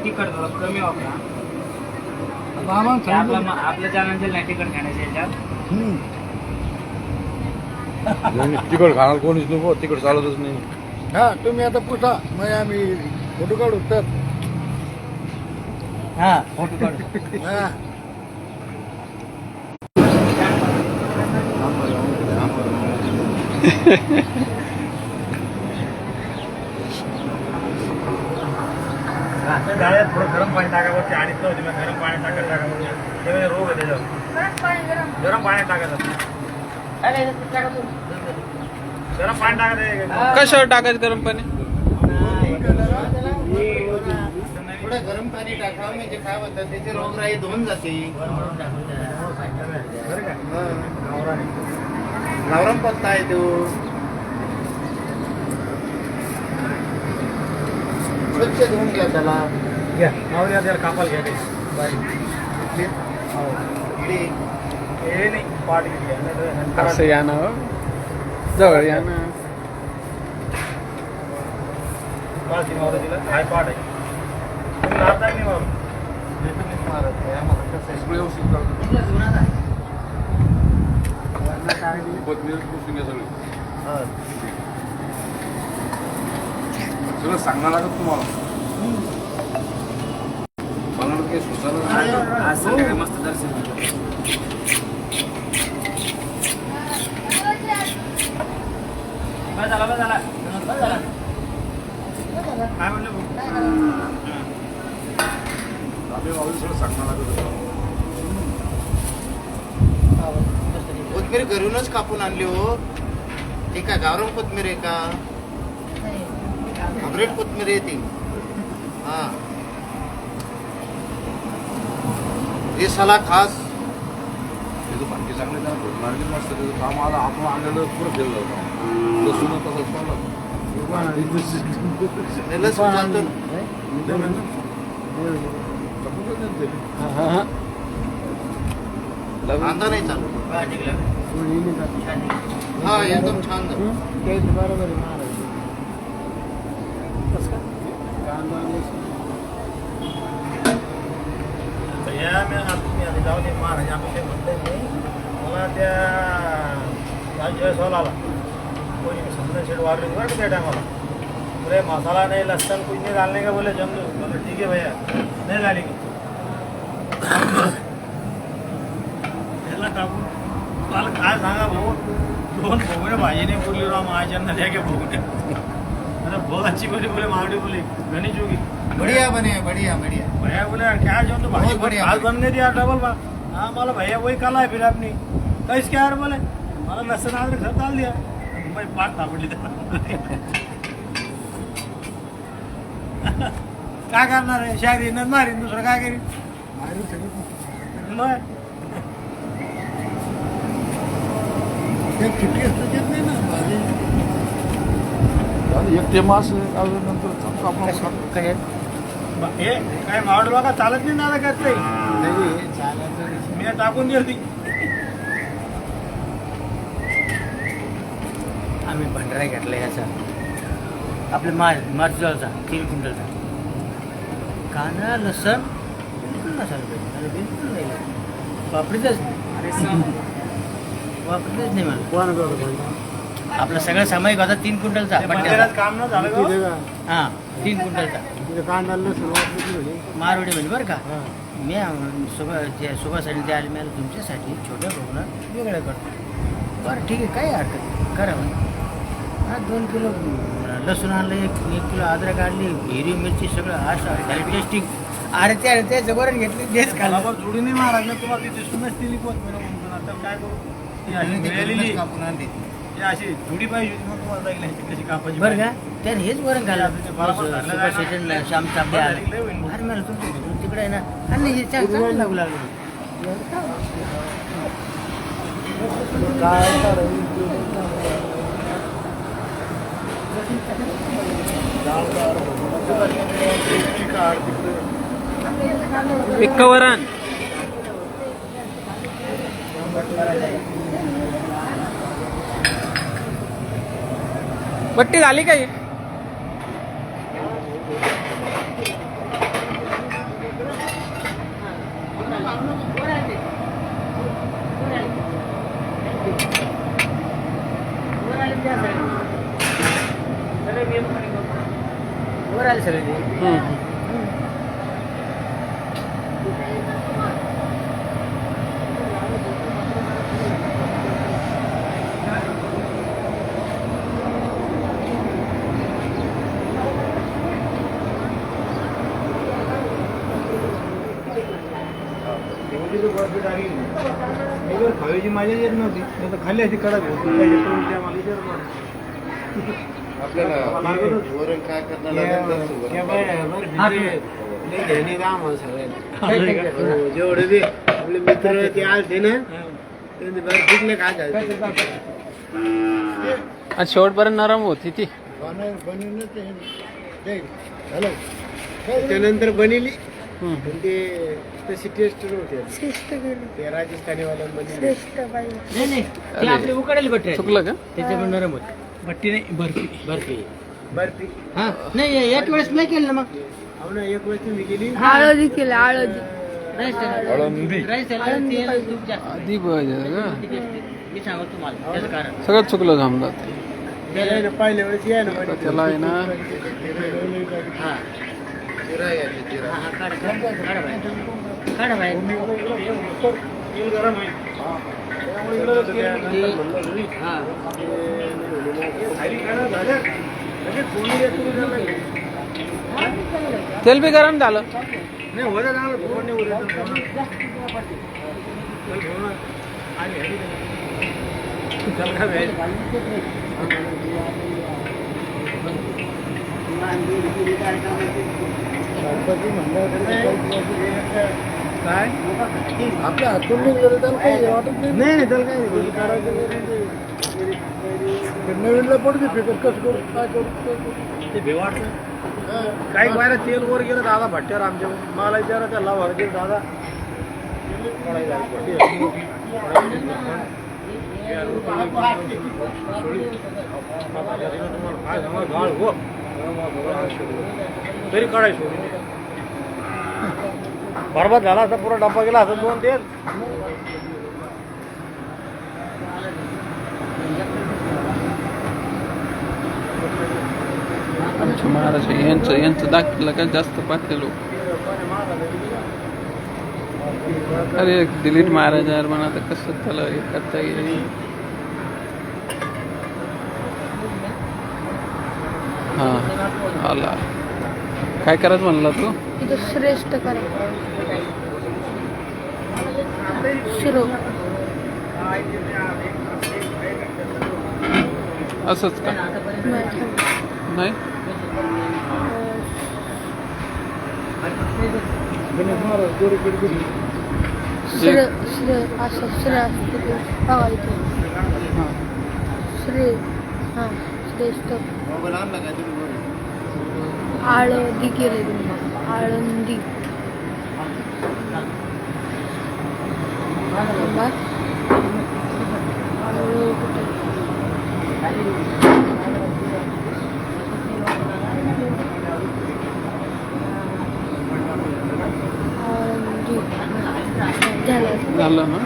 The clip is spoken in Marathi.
तिखट कमी वापरा. आपल्या चॅनलचे नाही तिखट खाण्याचे याच्यात. तिखट खाणार कोणीच नको, तिखट चालतच नाही. हा तुम्ही आता पुसा मग आम्ही फोटो काढू तर. हा फोटो काढू. हा डाळ्यात थोडं गरम पाणी टाकावं, आणि गरम पाणी टाकायला टाकावं, त्यावेळी रोग आहे त्याच्यावर. गरम पाणी टाकायचं, गरम पाणी टाकायचं. कशावर टाकायचं गरम पाणी? थोडं गरम पाणी टाकावं म्हणजे काय होतं त्याचे रोगराई धुवून जाते. गावरान पत्ता आहे तो. स्वच्छ धुवून घ्या त्याला. घ्या मावली त्याला कापाल घ्या ते हे नाही पाठ घ्या. असं या ना जवळ या ना. पाच मावलं तिला हाय पाठ आहे. तुम्ही लावता की नाही मावलं? सगळं सांगणार लागत तुम्हाला. मला काही सुचलं आज संध्याकाळी मस्त दर्शन. झाला काय म्हणलं सगळं सांगणार लागत. कोथमीर घरूनच कापून आणली हो. ठीक आहे गावरान कोथमीर आहे का? हायब्रिड कोथमीर येते. हा हे सला खास त्याचं भांडी चांगले त्याला भोजनार मस्त त्याचं काम आलं. आपण आणलेलं पुरं केलं होतं. लसूण तसंच पाहिलं. लसूण चालतो ना. कांदा नाही चालू. हा एकदम छान झालं. या मी आता जाऊ दे महाराज आपल्या म्हणते नाही. मला त्या ज्यावेळेस हॉल आला कोणी समजा शेड वाढली बरं का त्या टायमाला. बोले मसाला नहीं लहसुन कुछ नहीं डालने का बोले जम दो. बोले ठीक है भैया नहीं डालेंगे. त्याला टाकून मला काय सांगा भाऊ 2 भोगड्या भाजीने बोलली राव महाजनना द्या क्या भोगड्या. अरे बहुत अच्छी बोली. बोले मावड़ी बोली घनी चुकी बढ़िया बने बढ़िया बढ़िया. भैया बोले यार क्या जो तो भाजी बहुत बढ़िया. आज बन गई थी यार डबल बार. हाँ बोला भैया वही कला है फिर अपनी कैसे क्या यार बोले मला लहसुन अदरक सब डाल दिया. मैं पाठ थापडली त्याला. काय करणार आहे शायरी न मारीन दुसरं काय करीन. मग एक ते मास नंतर हे काय मावड बघा चालत नाही ना काय काही. मी टाकून दिली. आम्ही भंडारा घेतला याचा आपल्या मार्चचा 3 क्विंटलचा. कांदा लसण बिलकुल नसायला पाहिजे. बिलकुल नाही वापरतच नाही. वापरतच नाही मला. आपलं सगळं सामायिक होता 3 क्विंटलचा. काम न झालं का? हां 3 क्विंटलचा मारवडी म्हणजे बरं का. मी सुभासाठी ते आले मी तुमच्यासाठी छोट्या बघून वेगळं करतो. बरं ठीक आहे काय हरकत करा म्हणे. हा 2 किलो लसूण आणलं, 1 किलो अद्रक आणली, हिरवी मिरची सगळं असं टेस्टिंग. अरे ते जबरन घेतली तेच खाल्लं. जोडी नाही महाराज ना तुम्हाला तिथे सुनच दिली पण आता काय करू. कापून आणली. अशी थोडी पाहिजे होती मग तुम्हाला जाईल कशी कापायची बरं का त्याने हेच वरण घाला श्याम चांबे आले. अरे मला तुमच्या तिकडे आहे ना आणि हे चांगलं लागू लागलं. पिक्कवरण पट्टी झाली काही वर आले सगळे ते. खायची माझ्या येत नव्हती नाही तर खाली अशी कडक होती आम्हाला आपल्याला वरण काय करणार लागेल जेवढे बी आपले मित्र ते आलते ना त्यांनी बरं पिकले काय झालं आणि शेवटपर्यंत नरम होती ती त्यानंतर बनली पण ते तशी टेस्ट नव्हती ते राजस्थानी वाल्यांमध्ये नाही नाही ते आपले उकडेल बट्टे चुकलं का त्याच्याकडे नरम होते. भट्टी नाही बर्फी बर्फी बर्फी हा नाही एक वेळेस नाही केलं ना मग हो ना एक वेळेस तुम्ही गेली हळदी केलं हळदी आधी पाहिजे का मी सांगतो तुम्हाला त्याचं कारण सगळं चुकलं समजा त्याला आहे ना पहिल्या वेळेस या ना आता त्याला आहे ना हा जिरा यायची जिरा हा काढा काढा बाहेर काढा बाहेर हा तेल बी गरम झालं नाही होतं चांगलं फोन नाही काय आपल्या हातून त्याला काही वाटत नाही त्याला काही नवीनला पडते फिकर कसं करू काय करू ते भेवाडतं काही बाहेर तेल वर गेलं दादा भट्ट्यावर आमच्या मला विचारा त्याला भरते दादा तरी काढायचो बरबाद झाला असता पुरा डब्बा गेला असता दोन तेल आमच्या महाराष्ट्र यांचं दाखलं का जास्त पाहते लोक अरे डिलीट मारायचं यार म्हणा आता कसं त्याला हे करता येईल हा आला काय करायचं म्हणला तू इथं श्रेष्ठ करा शिरो असंच का नाही श्रे श्रे असं श्रे असते बघा इथे हां श्रे हां श्रेष्ठ मोबाईल आणला काय तुम्ही आळंदी केले तुम्ही आळंदी झालं ना